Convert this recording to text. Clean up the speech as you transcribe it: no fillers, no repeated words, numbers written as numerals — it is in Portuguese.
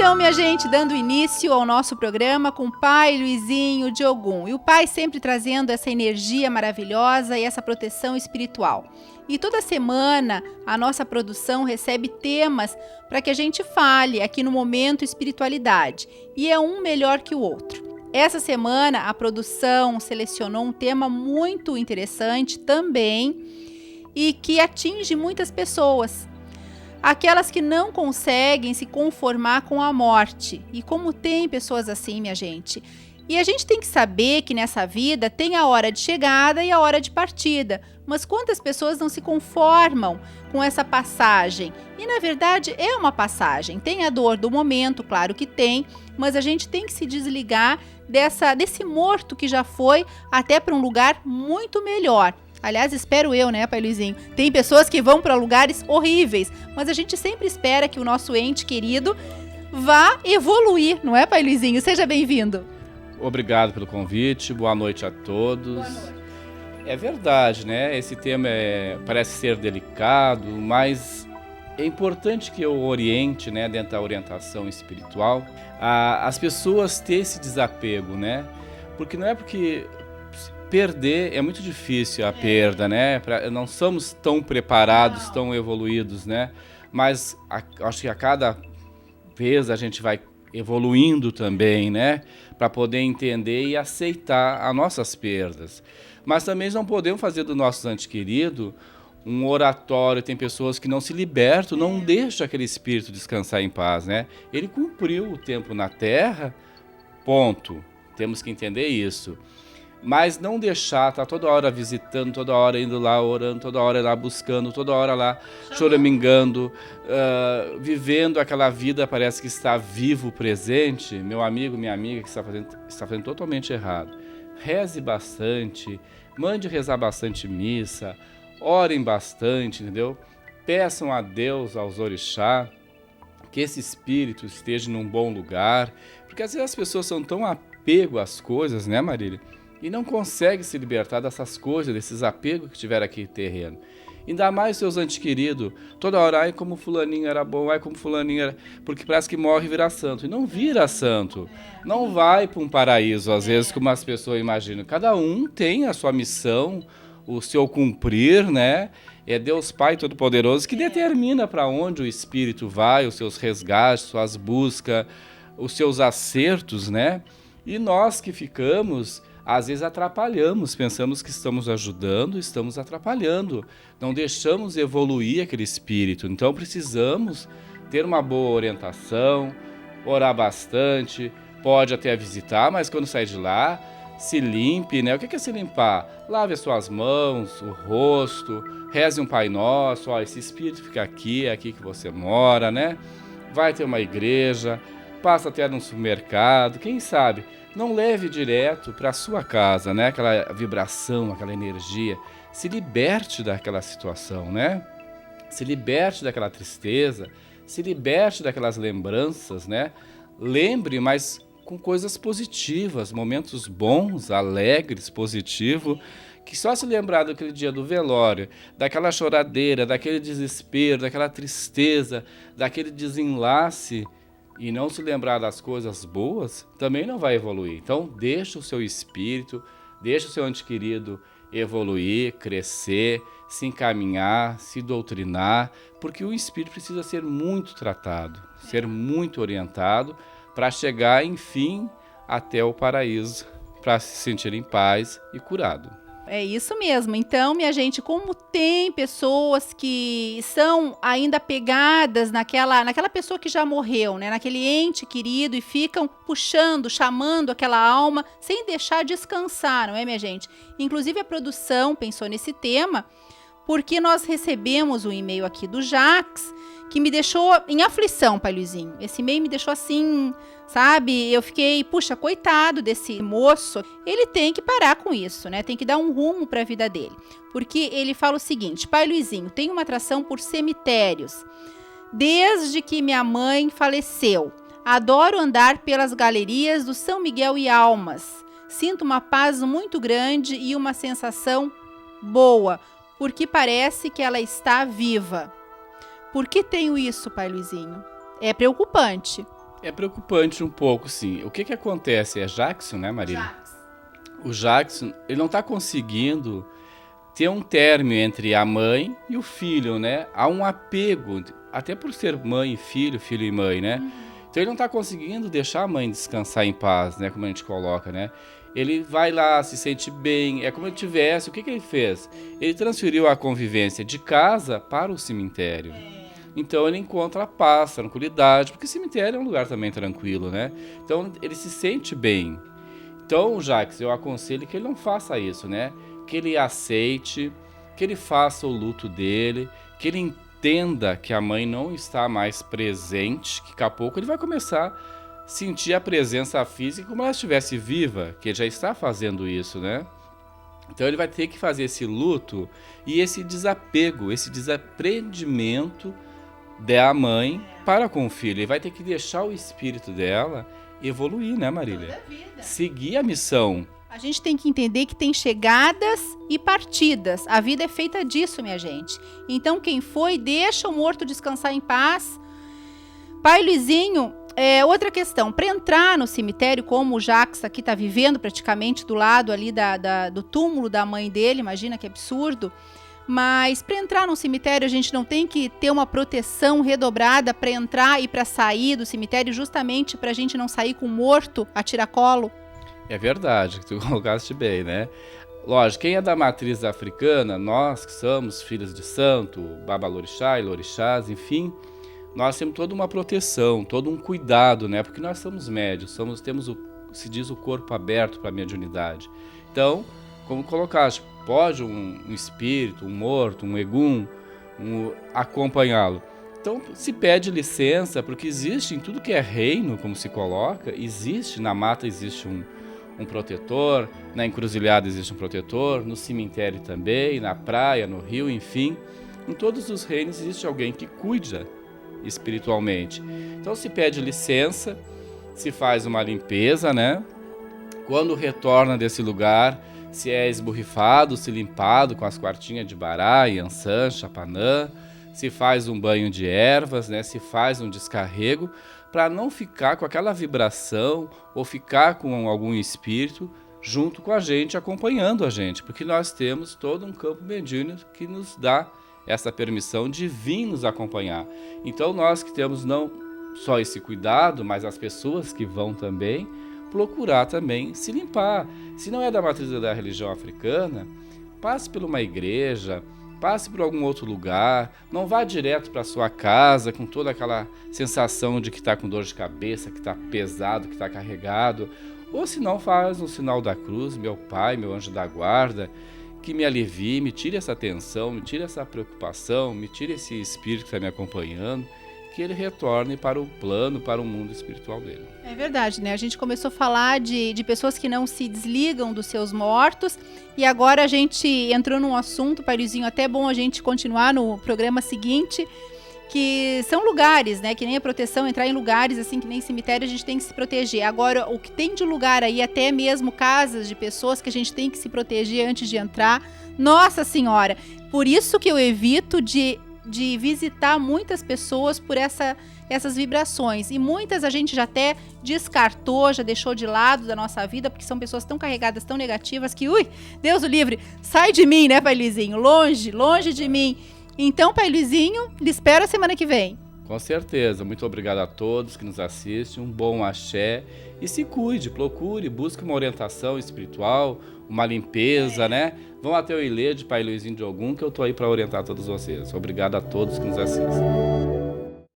Então, minha gente, dando início ao nosso programa com o Pai Luizinho de Ogum. E o Pai sempre trazendo essa energia maravilhosa e essa proteção espiritual. E toda semana a nossa produção recebe temas para que a gente fale aqui no Momento Espiritualidade. E é um melhor que o outro. Essa semana a produção selecionou um tema muito interessante também e que atinge muitas pessoas. Aquelas que não conseguem se conformar com a morte. E como tem pessoas assim, minha gente. E a gente tem que saber que nessa vida tem a hora de chegada e a hora de partida. Mas quantas pessoas não se conformam com essa passagem? E na verdade é uma passagem. Tem a dor do momento, claro que tem. Mas a gente tem que se desligar desse morto que já foi até para um lugar muito melhor. Aliás, espero eu, né, Pai Luizinho? Tem pessoas que vão para lugares horríveis, mas a gente sempre espera que o nosso ente querido vá evoluir, não é, Pai Luizinho? Seja bem-vindo. Obrigado pelo convite, boa noite a todos. Boa noite. É verdade, né? Esse tema parece ser delicado, mas é importante que eu oriente, né, dentro da orientação espiritual, as pessoas ter esse desapego, né? Porque não é porque perder é muito difícil a perda, né? Não somos tão preparados, tão evoluídos, né? Mas acho que a cada vez a gente vai evoluindo também, né? Para poder entender e aceitar as nossas perdas. Mas também não podemos fazer do nosso ente querido um oratório. Tem pessoas que não se libertam, não deixam aquele espírito descansar em paz, né? Ele cumpriu o tempo na Terra, ponto. Temos que entender isso. Mas não deixar, tá toda hora visitando, toda hora indo lá orando, toda hora lá buscando, toda hora lá choramingando, vivendo aquela vida, parece que está vivo, presente. Meu amigo, minha amiga, que está fazendo totalmente errado. Reze bastante, mande rezar bastante missa, orem bastante, entendeu? Peçam a Deus, aos orixá, que esse espírito esteja num bom lugar, porque às vezes as pessoas são tão apego às coisas, né, Marília? E não consegue se libertar dessas coisas, desses apegos que tiveram aqui terreno. Ainda mais seus entes queridos, toda hora, ai como fulaninho era bom, ai como fulaninho era... Porque parece que morre e vira santo. E não vira santo. Não vai para um paraíso, às vezes, como as pessoas imaginam. Cada um tem a sua missão, o seu cumprir, né? É Deus Pai Todo-Poderoso que determina para onde o espírito vai, os seus resgates, suas buscas, os seus acertos, né? E nós que ficamos... Às vezes atrapalhamos, pensamos que estamos ajudando, estamos atrapalhando. Não deixamos evoluir aquele espírito. Então precisamos ter uma boa orientação, orar bastante, pode até visitar, mas quando sair de lá, se limpe, né? O que é se limpar? Lave as suas mãos, o rosto, reze um Pai Nosso, ó, esse espírito fica aqui, é aqui que você mora, né? Vai ter uma igreja, passa até num supermercado, quem sabe? Não leve direto para a sua casa, né? Aquela vibração, aquela energia. Se liberte daquela situação, né? Se liberte daquela tristeza, se liberte daquelas lembranças, né? Lembre, mas com coisas positivas, momentos bons, alegres, positivos, que só se lembrar daquele dia do velório, daquela choradeira, daquele desespero, daquela tristeza, daquele desenlace, e não se lembrar das coisas boas, também não vai evoluir. Então, deixa o seu espírito, deixa o seu ente querido evoluir, crescer, se encaminhar, se doutrinar, porque o espírito precisa ser muito tratado, ser muito orientado, para chegar, enfim, até o paraíso, para se sentir em paz e curado. É isso mesmo. Então, minha gente, como tem pessoas que são ainda pegadas naquela pessoa que já morreu, né? Naquele ente querido e ficam puxando, chamando aquela alma sem deixar descansar, não é, minha gente? Inclusive a produção pensou nesse tema porque nós recebemos um e-mail aqui do Jax que me deixou em aflição, Pai Luizinho. Esse e-mail me deixou assim, sabe? Eu fiquei, puxa, coitado desse moço. Ele tem que parar com isso, né? Tem que dar um rumo para a vida dele. Porque ele fala o seguinte: Pai Luizinho, tenho uma atração por cemitérios. Desde que minha mãe faleceu, adoro andar pelas galerias do São Miguel e Almas. Sinto uma paz muito grande e uma sensação boa, porque parece que ela está viva. Por que tenho isso, Pai Luizinho? É preocupante. É preocupante um pouco, sim. O que acontece? É Jackson, né, Marília? O Jackson, ele não está conseguindo ter um término entre a mãe e o filho, né? Há um apego, até por ser mãe e filho, filho e mãe, né? Então ele não está conseguindo deixar a mãe descansar em paz, né? Como a gente coloca, né? Ele vai lá, se sente bem, é como ele tivesse. O que ele fez? Ele transferiu a convivência de casa para o cemitério. Então ele encontra a paz, tranquilidade, porque o cemitério é um lugar também tranquilo, né? Então ele se sente bem. Então, Jacques, eu aconselho que ele não faça isso, né? Que ele aceite, que ele faça o luto dele, que ele entenda que a mãe não está mais presente, que daqui a pouco ele vai começar a sentir a presença física como ela estivesse viva, que ele já está fazendo isso, né? Então ele vai ter que fazer esse luto e esse desapego, esse desaprendimento da mãe para com o filho. Ele vai ter que deixar o espírito dela evoluir, né, Marília? Seguir a missão. A gente tem que entender que tem chegadas e partidas. A vida é feita disso, minha gente. Então, quem foi, deixa o morto descansar em paz. Pai Luizinho, outra questão. Para entrar no cemitério, como o Jacques aqui está vivendo praticamente do lado ali do túmulo da mãe dele, imagina que absurdo. Mas para entrar no cemitério, a gente não tem que ter uma proteção redobrada para entrar e para sair do cemitério, justamente para a gente não sair com morto a tiracolo? É verdade, que tu colocaste bem, né? Lógico, quem é da matriz africana, nós que somos filhos de santo, babalorixá e lorixás, enfim, nós temos toda uma proteção, todo um cuidado, né? Porque nós somos médios, temos se diz o corpo aberto para a mediunidade. Então, como colocaste, pode um espírito, um morto, um egum, acompanhá-lo. Então se pede licença, porque existe em tudo que é reino, como se coloca, existe, na mata existe um protetor, na encruzilhada existe um protetor, no cemitério também, na praia, no rio, enfim. Em todos os reinos existe alguém que cuida espiritualmente. Então se pede licença, se faz uma limpeza, né? Quando retorna desse lugar, se é esborrifado, se limpado com as quartinhas de bará, iansã, chapanã, se faz um banho de ervas, né? Se faz um descarrego, para não ficar com aquela vibração ou ficar com algum espírito junto com a gente, acompanhando a gente, porque nós temos todo um campo mediúnico que nos dá essa permissão de vir nos acompanhar. Então nós que temos não só esse cuidado, mas as pessoas que vão também, procurar também se limpar. Se não é da matriz da religião africana, passe por uma igreja, passe por algum outro lugar, não vá direto para sua casa com toda aquela sensação de que está com dor de cabeça, que está pesado, que está carregado. Ou se não, faz um sinal da cruz, meu pai, meu anjo da guarda, que me alivie, me tire essa tensão, me tire essa preocupação, me tire esse espírito que está me acompanhando, que ele retorne para o plano, para o mundo espiritual dele. É verdade, né? A gente começou a falar de pessoas que não se desligam dos seus mortos e agora a gente entrou num assunto, Paizinho, até bom a gente continuar no programa seguinte, que são lugares, né? Que nem a proteção, entrar em lugares assim, que nem cemitério, a gente tem que se proteger. Agora, o que tem de lugar aí, até mesmo casas de pessoas que a gente tem que se proteger antes de entrar, Nossa Senhora! Por isso que eu evito de visitar muitas pessoas por essas vibrações. E muitas a gente já até descartou, já deixou de lado da nossa vida, porque são pessoas tão carregadas, tão negativas, que, Deus o livre, sai de mim, né, Pai Luizinho? Longe, longe de mim. Então, Pai Luizinho, lhe espero a semana que vem. Com certeza. Muito obrigado a todos que nos assistem. Um bom axé. E se cuide, procure, busque uma orientação espiritual, uma limpeza, né? Vão até o Ilê de Pai Luizinho de Ogum, que eu tô aí para orientar todos vocês. Obrigado a todos que nos assistem.